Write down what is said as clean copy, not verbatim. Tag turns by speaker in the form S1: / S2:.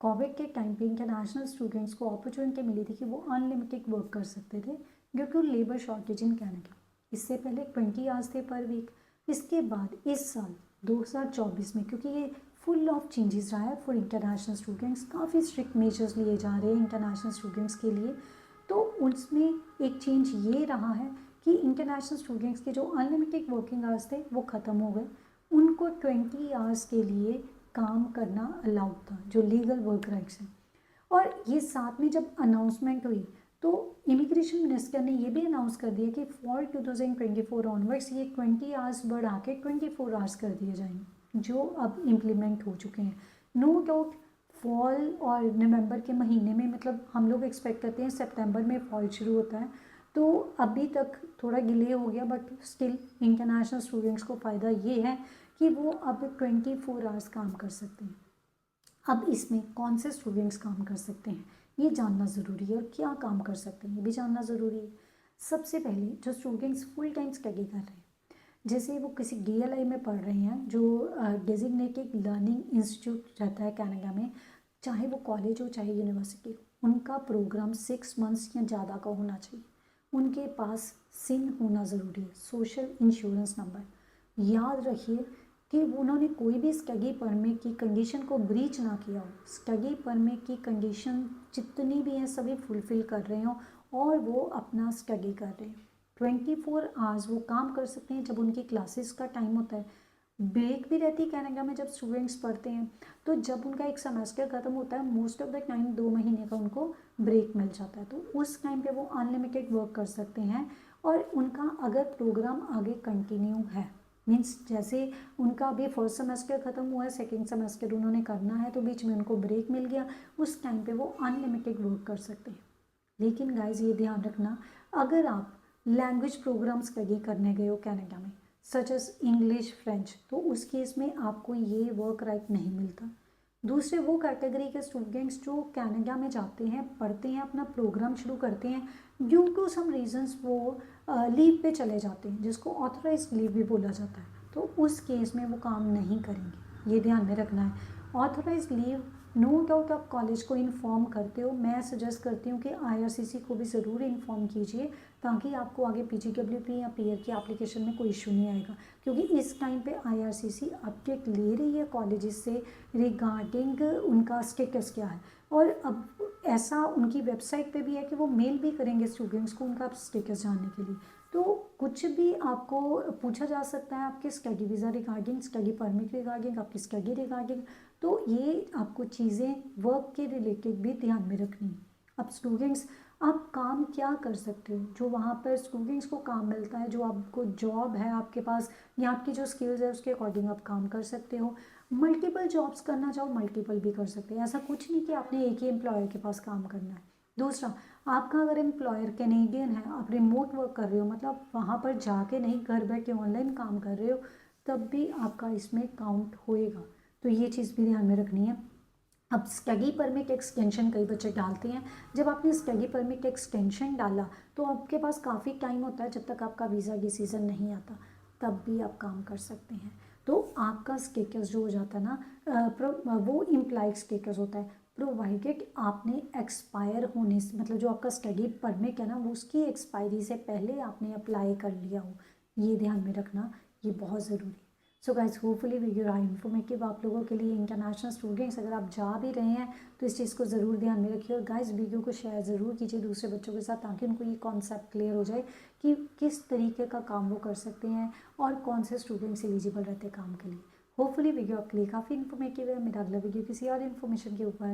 S1: Covid के time पे international students को अपॉर्चुनिटी मिली थी कि वो अनलिमिटेड वर्क कर सकते थे क्योंकि लेबर शॉर्टेज इन कनाडा। इससे पहले 20 आवर्स थे पर वीक। इसके बाद इस साल 2024 में, क्योंकि ये फुल ऑफ चेंजेस रहा है फॉर इंटरनेशनल स्टूडेंट्स, काफ़ी स्ट्रिक्ट मेजर्स लिए जा रहे हैं इंटरनेशनल स्टूडेंट्स के लिए, तो उसमें एक चेंज ये रहा है कि इंटरनेशनल स्टूडेंट्स के जो अनलिमिटेड वर्किंग आवर्स थे वो ख़त्म हो गए। उनको 20 आवर्स के लिए काम करना अलाउड था, जो लीगल वर्क राइट्स हैं। और ये साथ में जब अनाउंसमेंट हुई तो इमिग्रेशन मिनिस्टर ने ये भी अनाउंस कर दिया कि फॉर 2024 ऑनवर्ड्स ये 20 आवर्स बढ़ा के 24 आवर्स कर दिए जाएंगे, जो अब इम्प्लीमेंट हो चुके हैं। नो डाउट फॉल और नवंबर के महीने में, मतलब हम लोग एक्सपेक्ट करते हैं सितंबर में फॉल शुरू होता है, तो अभी तक थोड़ा डिले हो गया, बट स्टिल इंटरनेशनल स्टूडेंट्स को फ़ायदा ये है कि वो अब 24 आवर्स काम कर सकते हैं। अब इसमें कौन से स्टूडेंट्स काम कर सकते हैं ये जानना ज़रूरी है, और क्या काम कर सकते हैं ये भी जानना ज़रूरी है। सबसे पहले जो स्टूडेंट्स फुल टाइम स्टडी कर रहे हैं, जैसे वो किसी DLI में पढ़ रहे हैं, जो डेजिग्नेटेड लर्निंग इंस्टीट्यूट रहता है कनाडा में, चाहे वो कॉलेज हो चाहे यूनिवर्सिटी हो, उनका प्रोग्राम 6 मंथ्स या ज़्यादा का होना चाहिए। उनके पास सिन होना ज़रूरी है, सोशल इंश्योरेंस नंबर। याद रखिए कि उन्होंने कोई भी स्टडी परमिट की कंडीशन को ब्रीच ना किया हो, स्टडी परमिट की कंडीशन जितनी भी हैं सभी फुलफ़िल कर रहे हो और वो अपना स्टडी कर रहे हैं। 24 आवर्स वो काम कर सकते हैं जब उनकी क्लासेस का टाइम होता है। ब्रेक भी रहती है कनाडा में जब स्टूडेंट्स पढ़ते हैं, तो जब उनका एक सेमेस्टर ख़त्म होता है मोस्ट ऑफ द टाइम 2 महीने का उनको ब्रेक मिल जाता है, तो उस टाइम पे वो अनलिमिटेड वर्क कर सकते हैं। और उनका अगर प्रोग्राम आगे कंटिन्यू है, मीन्स जैसे उनका अभी फर्स्ट सेमेस्टर ख़त्म हुआ है, सेकेंड सेमेस्टर उन्होंने करना है, तो बीच में उनको ब्रेक मिल गया, उस टाइम पे वो अनलिमिटेड वर्क कर सकते हैं। लेकिन गाइज ये ध्यान रखना, अगर आप लैंग्वेज प्रोग्राम स्टडी करने गए हो कनाडा में सच एस इंग्लिश फ्रेंच, तो उस केस में आपको ये वर्क राइट नहीं मिलता। दूसरे वो कैटेगरी के स्टूडेंट्स जो कनाडा में जाते हैं, पढ़ते हैं, अपना प्रोग्राम शुरू करते हैं, ड्यू टू सम रीजंस वो लीव पे चले जाते हैं, जिसको ऑथराइज लीव भी बोला जाता है, तो उस केस में वो काम नहीं करेंगे, ये ध्यान में रखना है। ऑथराइज लीव नो डाउट आप कॉलेज को इन्फॉर्म करते हो, मैं सजेस्ट करती हूँ कि IRCC को भी ज़रूर इन्फॉर्म कीजिए, ताकि आपको आगे PGWP या PR की एप्लीकेशन में कोई इशू नहीं आएगा, क्योंकि इस टाइम पे IRCC अपडेट ले रही है कॉलेजेस से रिगार्डिंग उनका स्टेटस क्या है। और अब ऐसा उनकी वेबसाइट पे भी है कि वो मेल भी करेंगे स्टूडेंट्स को उनका स्टेटस जानने के लिए, तो कुछ भी आपको पूछा जा सकता है आपके study visa regarding, study permit regarding, आपकी स्टडी रिगार्डिंग, तो ये आपको चीज़ें वर्क के रिलेटेड भी ध्यान में रखनी है। अब स्टूडेंट्स आप काम क्या कर सकते हो, जो वहाँ पर स्टूडेंट्स को काम मिलता है, जो आपको जॉब है आपके पास या आपकी जो स्किल्स है उसके अकॉर्डिंग आप काम कर सकते हो। मल्टीपल जॉब्स करना चाहो मल्टीपल भी कर सकते हैं, ऐसा कुछ नहीं कि आपने एक ही एम्प्लॉयर के पास काम करना है। दूसरा, आपका अगर एम्प्लॉयर कैनेडियन है, आप रिमोट वर्क कर रहे हो, मतलब वहाँ पर जाके नहीं, घर बैठे ऑनलाइन काम कर रहे हो, तब भी आपका इसमें काउंट होएगा, तो ये चीज़ भी ध्यान में रखनी है। अब स्टडी परमिट एक्सटेंशन कई बच्चे डालते हैं, जब आपने स्टडी परमिट एक्सटेंशन डाला तो आपके पास काफ़ी टाइम होता है जब तक आपका वीज़ा डिसीजन नहीं आता, तब भी आप काम कर सकते हैं। तो आपका स्टेटस जो हो जाता है ना, वो इम्प्लाइड स्टेटस होता है, प्रोवाइडेड आपने एक्सपायर होने से, मतलब जो आपका स्टडी परमिट है ना वो उसकी एक्सपायरी से पहले आपने अप्लाई कर लिया हो, ये ध्यान में रखना, ये बहुत ज़रूरी है। सो गाइज होपफुली वीडियो रहा इन्फॉर्मेटिव आप लोगों के लिए। इंटरनेशनल स्टूडेंट्स अगर आप जा भी रहे हैं तो इस चीज़ को ज़रूर ध्यान में रखिए, और गाइज वीडियो को शेयर ज़रूर कीजिए दूसरे बच्चों के साथ, ताकि उनको ये कॉन्सेप्ट क्लियर हो जाए कि किस तरीके का काम वो कर सकते हैं और कौन से स्टूडेंट्स एलिजिबल रहते हैं काम के लिए। होपफुली वीडियो आपके लिए काफ़ी इन्फॉर्मेटिव है। मेरा अगला वीडियो किसी और इन्फॉर्मेशन के ऊपर